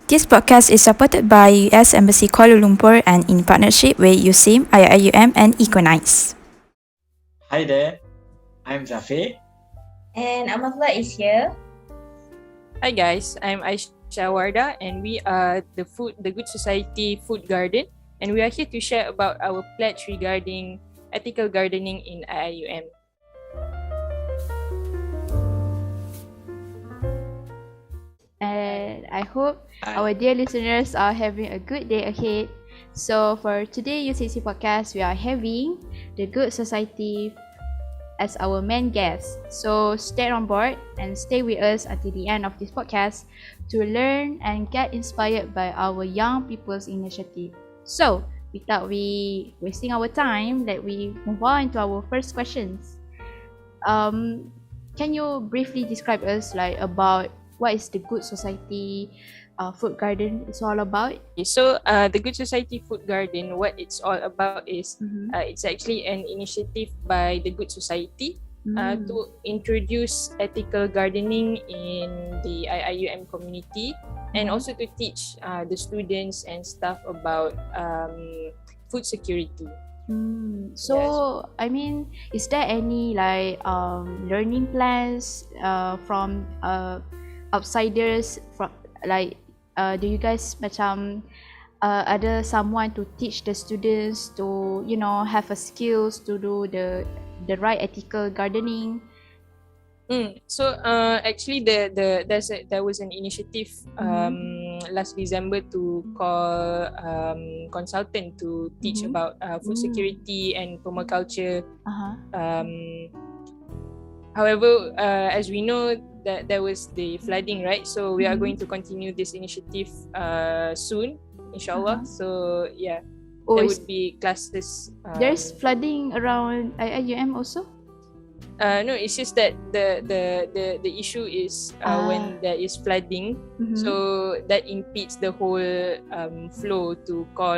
This podcast is supported by US Embassy Kuala Lumpur and in partnership with UCEM, IIUM and Equinites. Hi there, I'm Zafir. And Amatullah is here. Hi guys, I'm Aisha Warda and we are the Good Society Food Garden, and we are here to share about our pledge regarding ethical gardening in IIUM. And I hope our dear listeners are having a good day ahead. So for today UCEC podcast, we are having the Good Society as our main guest. So stay on board and stay with us until the end of this podcast to learn and get inspired by our young people's initiative. So without we wasting our time, let we move on to our first questions. Can you briefly describe us about what is the Good Society Food Garden is all about? So the Good Society Food Garden, what it's all about is it's actually an initiative by the Good Society to introduce ethical gardening in the IIUM community, and also to teach the students and staff about food security. So I mean, is there any learning plans from outsiders from do you guys ada someone to teach the students to have a skills to do the right ethical gardening? So actually there was an initiative last December to call consultant to teach about food security and permaculture. However, as we know that there was the flooding, right? So we are going to continue this initiative soon, inshallah. So yeah, there would be classes. There's flooding around IIUM also? No, it's just that the issue is when there is flooding, so that impedes the whole flow to call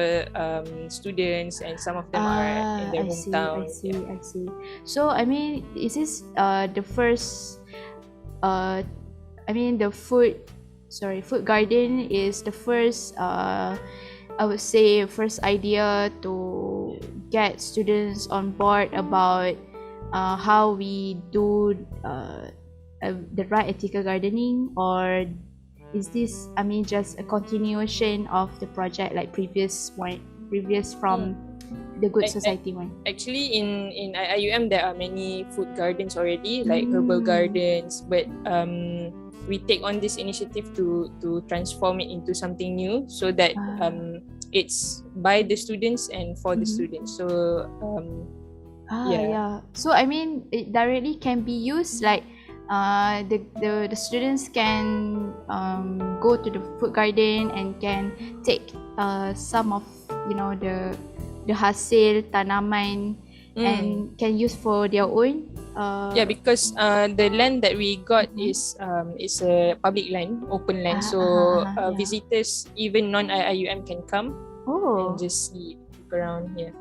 students, and some of them are in their hometown. I see. So I mean, is this the first? The food garden is the first. I would say first idea to get students on board about how we do the right ethical gardening, or is this just a continuation of the project like previous from the Good Society one? Actually, in IIUM there are many food gardens already, like herbal gardens, but we take on this initiative to transform it into something new, so that it's by the students and for the students. So so I mean, it directly can be used the students can go to the food garden and can take some of the hasil tanaman and can use for their own. Because the land that we got is a public land, open land. Visitors, even non-IIUM, can come and just look around here.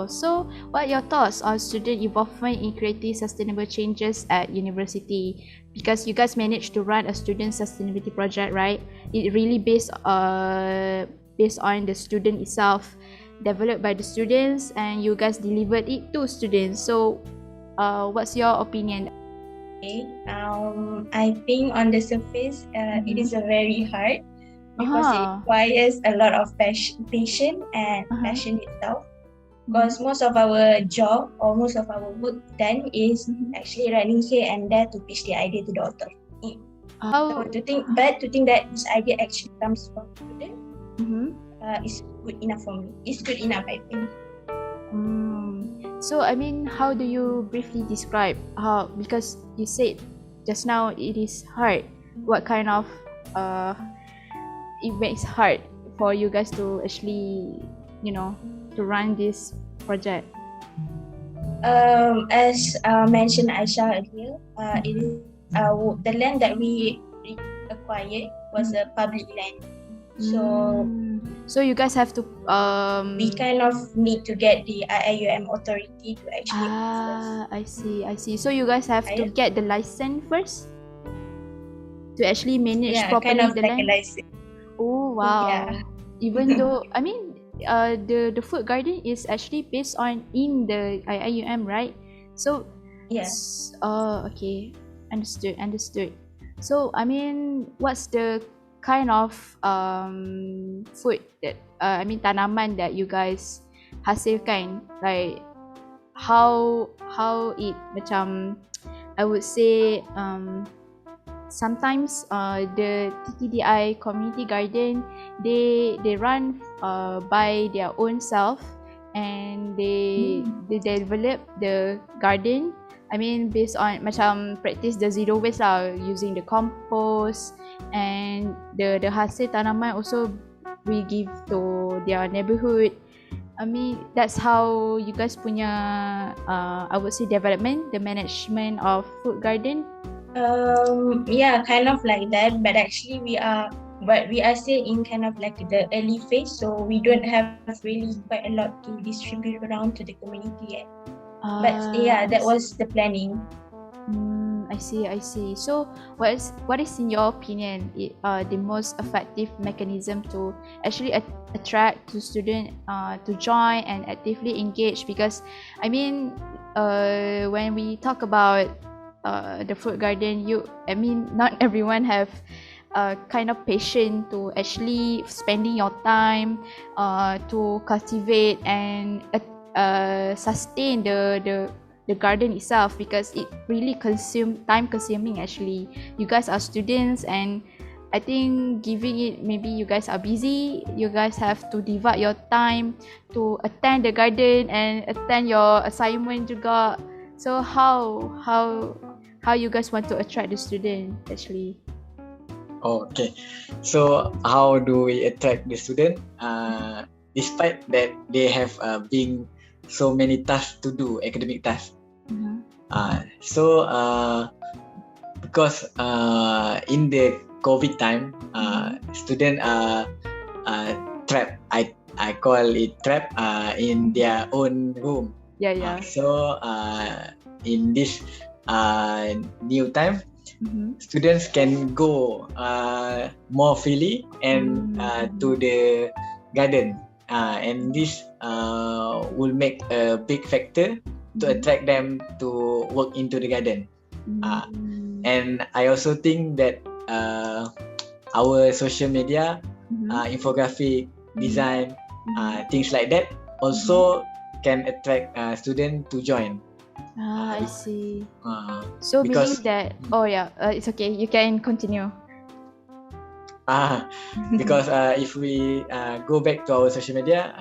So what are your thoughts on student involvement in creating sustainable changes at university? Because you guys managed to run a student sustainability project, right? It really based on the student itself, developed by the students, and you guys delivered it to students. So what's your opinion? Okay. I think on the surface it is a very hard, because it requires a lot of patience and passion itself. Because most of our job or most of our work done is actually running here and there to pitch the idea to the authority. To think that this idea actually comes from student is good enough for me. It's good enough, I think. So I mean, how do you briefly describe how, because you said just now it is hard, what kind of it makes hard for you guys to actually to run this project? As mentioned Aisha earlier, it is the land that we acquired was a public land. So you guys have to we kind of need to get the IIUM authority to actually I see. So you guys have to get the license first? to actually manage Yeah, properly kind of the like a land? license. Oh wow. Yeah. Even though I mean the food garden is actually based on in the IIUM, right? So Yeah. okay. Understood. So I mean what's the kind of food that I mean tanaman that you guys hasilkan, like how it macam I would say sometimes the TTDI community garden they run by their own self, and they develop the garden. I mean based on macam practice the zero waste lah, using the compost, and the hasil tanaman also we give to their neighborhood. I mean that's how you guys punya I would say development, the management of food garden. Yeah, kind of like that. But actually, we are still in kind of like the early phase, so we don't have really quite a lot to distribute around to the community yet. But yeah, that was the planning. I see. So what is in your opinion the most effective mechanism to actually attract to student to join and actively engage? Because I mean when we talk about the fruit garden, I mean not everyone have kind of patient to actually spending your time to cultivate and sustain the garden itself, because it really time consuming actually. You guys are students, and I think giving it, maybe you guys are busy, you guys have to divide your time to attend the garden and attend your assignment juga. So how you guys want to attract the student actually? Okay, so how do we attract the student? Despite that they have being so many tasks to do, academic tasks. Because in the COVID time, students are trapped. I call it trapped in their own room. Yeah. In this new time, students can go more freely and to the garden, and this will make a big factor to attract them to work into the garden. And I also think that our social media, infographic, design, things like that also can attract students to join. I see. So because meaning that it's okay, you can continue. Because if we go back to our social media,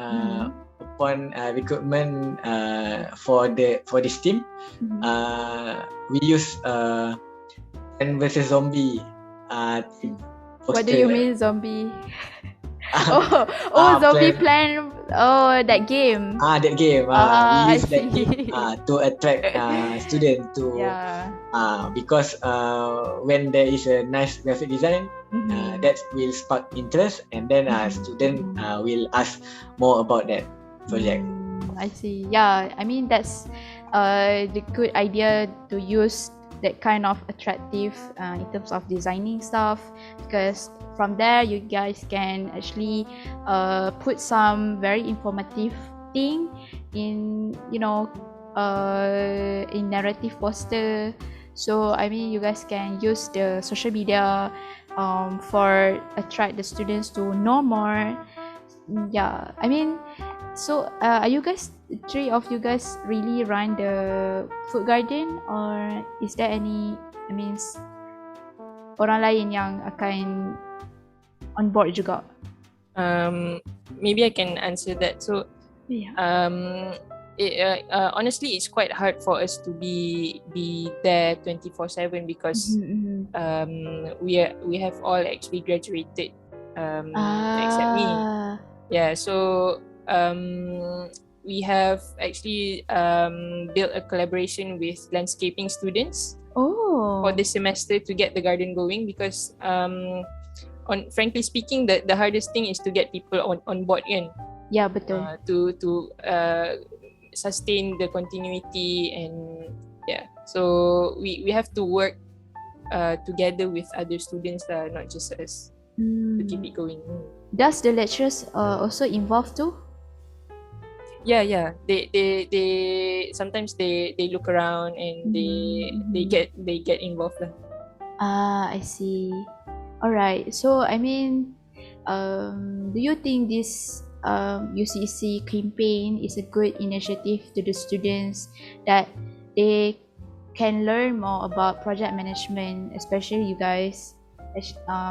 upon recruitment for this team, we use Plan versus Zombie team. What do you mean zombie? Zombie plan. That game. That game. We use that game to attract students to because when there is a nice graphic design, that will spark interest, and then student will ask more about that project. I see. Yeah, I mean that's the good idea to use that kind of attractive in terms of designing stuff, because from there you guys can actually put some very informative thing in in narrative poster. So I mean you guys can use the social media for attract the students to know more. Yeah, I mean, so are you guys, three of you guys really run the food garden, or is there any, I mean, orang lain yang akan on board juga? Maybe I can answer that. So honestly it's quite hard for us to be there 24/7 because we have all actually graduated except me. Yeah, so we have actually built a collaboration with landscaping students for this semester to get the garden going, because frankly speaking, the hardest thing is to get people on board kan. Yeah, betul. To sustain the continuity, and so we have to work together with other students, not just us, to keep it going. Does the lecturers also involved too? Yeah. They sometimes they look around and they get involved lah. I see. Alright. So I mean, do you think this UCEC campaign is a good initiative to the students that they can learn more about project management, especially you guys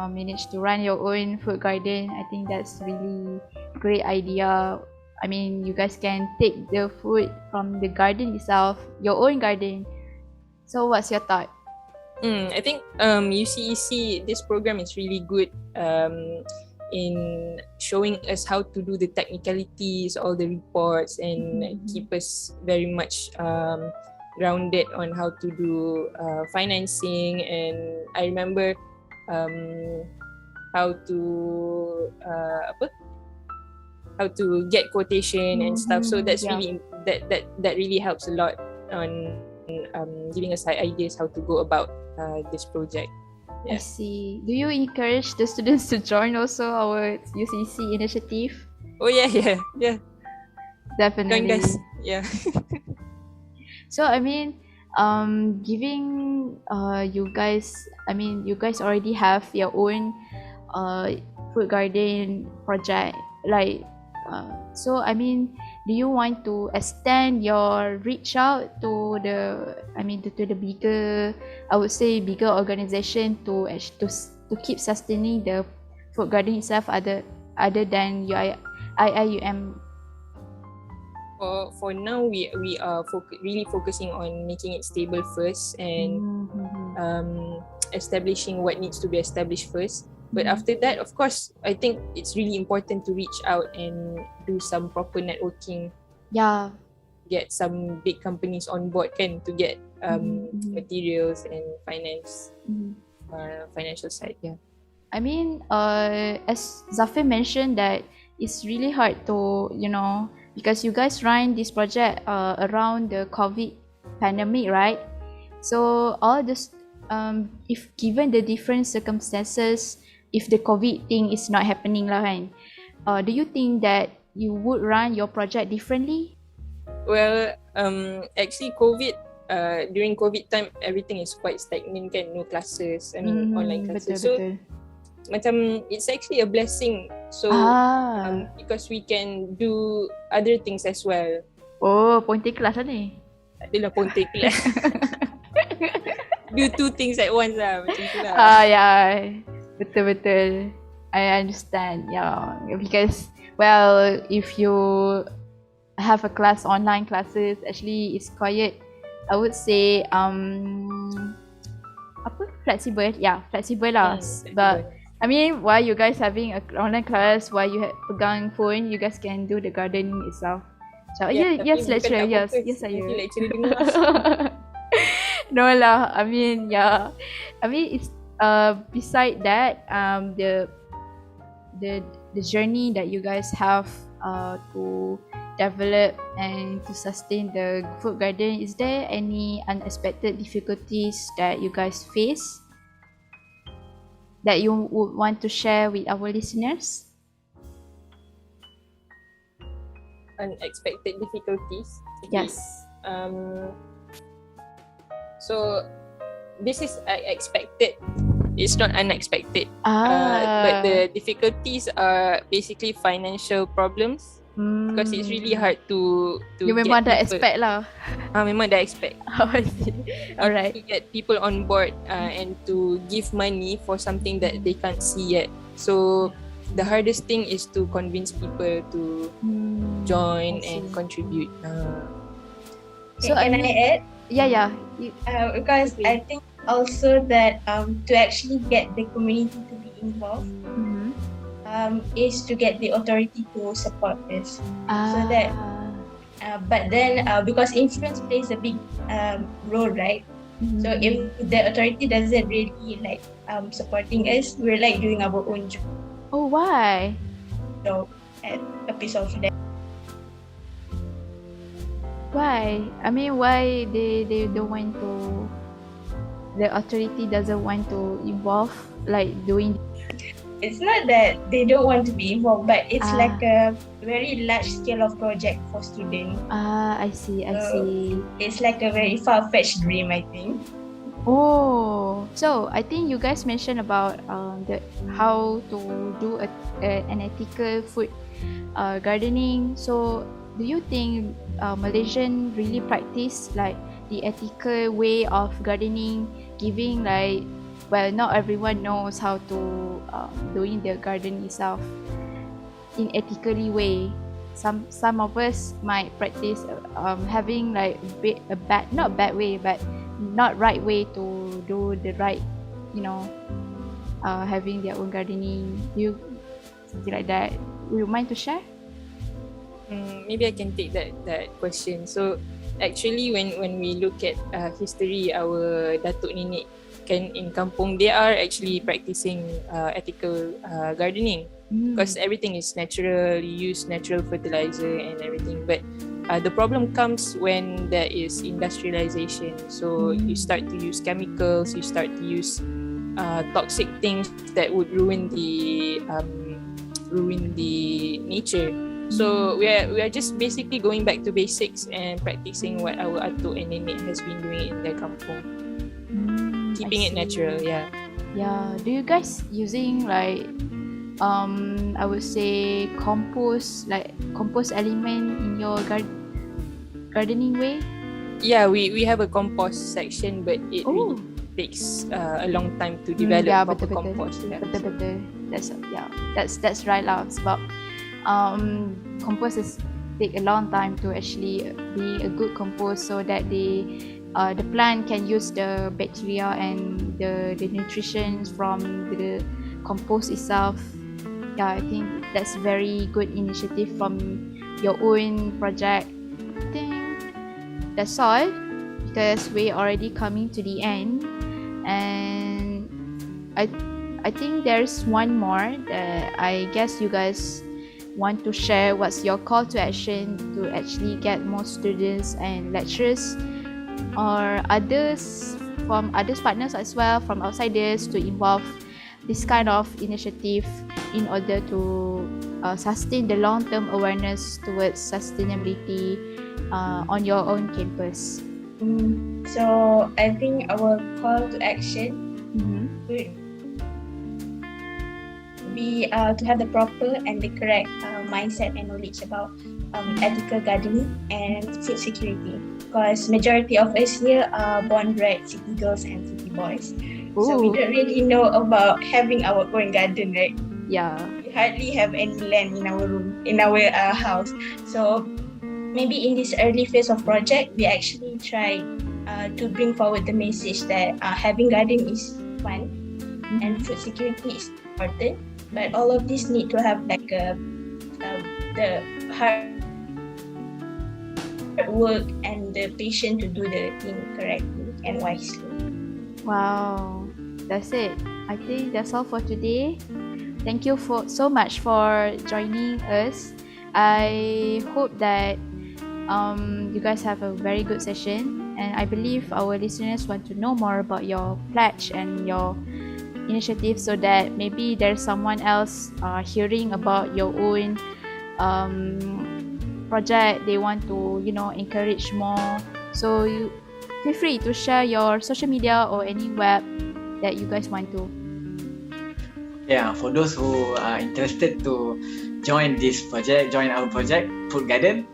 managed to run your own food garden? I think that's really great idea. I mean, you guys can take the food from the garden itself, your own garden. So what's your thought? I think UCEC, this program is really good in showing us how to do the technicalities, all the reports, and keep us very much grounded on how to do financing. And I remember how to get quotation and stuff. So that's really that really helps a lot on giving us ideas how to go about this project. I see. Do you encourage the students to join also our UCC initiative? Oh yeah. Definitely. Join guys. Yeah. So I mean, giving you guys already have your own food garden project, like so I mean, do you want to extend your reach out to the bigger, I would say bigger organization to keep sustaining the food garden itself other than your IIUM? For now, we are really focusing on making it stable first and establishing what needs to be established first. But after that, of course, I think it's really important to reach out and do some proper networking. Yeah. Get some big companies on board to get materials and financial side. Yeah. I mean, as Zafir mentioned, that it's really hard to, because you guys run this project around the COVID pandemic, right? So all this, if given the different circumstances, if the COVID thing is not happening lah kan, do you think that you would run your project differently? Well, actually during COVID time, everything is quite stagnant no classes, online classes. Betul. Macam it's actually a blessing. So because we can do other things as well. Oh, ponte kelas lah ni. Adalah ponte kelas. Do two things at once lah, macam tu lah. Yeah. Betul. I understand. Yeah, because if you have a class, online classes, actually it's quite, I would say flexible. Yeah, flexible lah. But I mean, while you guys having a online class, while you pegang phone, you guys can do the gardening itself. So yes, lecturer. Yes, saya. Lecturer dengar. No lah. I mean, yeah. I mean, it's beside that, the journey that you guys have to develop and to sustain the food garden, is there any unexpected difficulties that you guys face that you would want to share with our listeners? Unexpected difficulties? Yes. So this is expected. It's not unexpected. But the difficulties are basically financial problems. Because it's really hard to you memang dah expect lah. Memang dah expect. I see. Alright. To get people on board and to give money for something that they can't see yet. So the hardest thing is to convince people to join and contribute. So can I add? Yeah. Because I think also that to actually get the community to be involved, is to get the authority to support this. So that but then because influence plays a big role, right? So if the authority doesn't really like supporting us, we're like doing our own job. Oh, why? So at a piece of that. Why? I mean, why they don't want to the authority doesn't want to involve like doing? It's not that they don't want to be involved, but it's Ah. like a very large scale of project for students. I see. It's like a very far-fetched dream, I think. Oh, so I think you guys mentioned about the how to do an ethical food gardening. So do you think Malaysian really practice like the ethical way of gardening, giving like, well, not everyone knows how to doing the garden itself in ethically way. Some of us might practice having like a bad, not bad way, but not right way to do the right, having their own gardening. You something like that. Would you mind to share? Maybe I can take that question. So actually when we look at history, our datuk nenek kan in kampung, they are actually practicing ethical gardening because everything is natural. You use natural fertilizer and everything, but the problem comes when there is industrialization. So you start to use chemicals, you start to use toxic things that would ruin the nature. So we are just basically going back to basics and practicing what our atuk and nenek has been doing in their kampung, keeping it natural. Yeah. Do you guys using like I would say compost element in your gardening way? Yeah, we have a compost section, but it really takes a long time to develop proper compost. Betul. That's right lah. Sebab compost is take a long time to actually be a good compost, so that the plant can use the bacteria and the nutrition from the compost itself. I think that's very good initiative from your own project. I think that's all, because we're already coming to the end, and I think there's one more that I guess you guys want to share. What's your call to action to actually get more students and lecturers or others from others partners as well, from outsiders, to involve this kind of initiative in order to sustain the long-term awareness towards sustainability on your own campus? So I think our call to action would be to have the proper and the correct mindset and knowledge about ethical gardening and food security, because majority of us here are born-bred city girls and city boys. So we don't really know about having our own garden, right? Yeah. We hardly have any land in our room, in our house. So maybe in this early phase of project, we actually try to bring forward the message that having garden is fun and food security is important. But all of this need to have like the hard work and the patience to do the thing correctly and wisely. Wow, that's it. I think that's all for today. Thank you so much for joining us. I hope that you guys have a very good session, and I believe our listeners want to know more about your pledge and your initiative, so that maybe there's someone else hearing about your own project. They want to encourage more. So you feel free to share your social media or any web that you guys want to. Yeah, for those who are interested to join this project, join our project, Food Garden,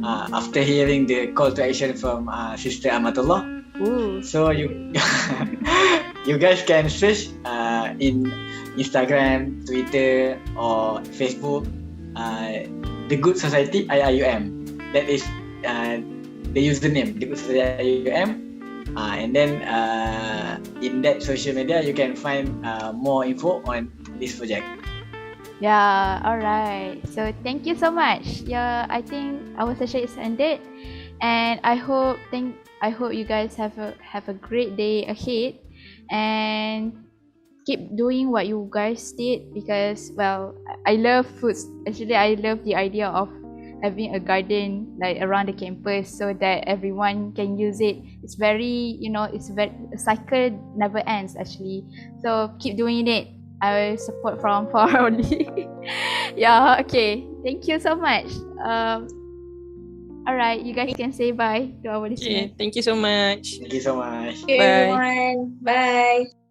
after hearing the call to action from Sister Amatullah, so you you guys can search in Instagram, Twitter, or Facebook, The Good Society IIUM. That is the username, The Good Society IIUM. And then in that social media, you can find more info on this project. Yeah, alright. So thank you so much. Yeah, I think our session is ended, and I hope you guys have a great day ahead, and keep doing what you guys did, because I love foods. Actually, I love the idea of having a garden like around the campus so that everyone can use it. It's very, it's very, the cycle never ends actually. So keep doing it. I will support from far only. Yeah, okay. Thank you so much. All right, you guys can say bye to our listeners. Thank you so much. Thank you so much. Okay, Bye. everyone. Bye.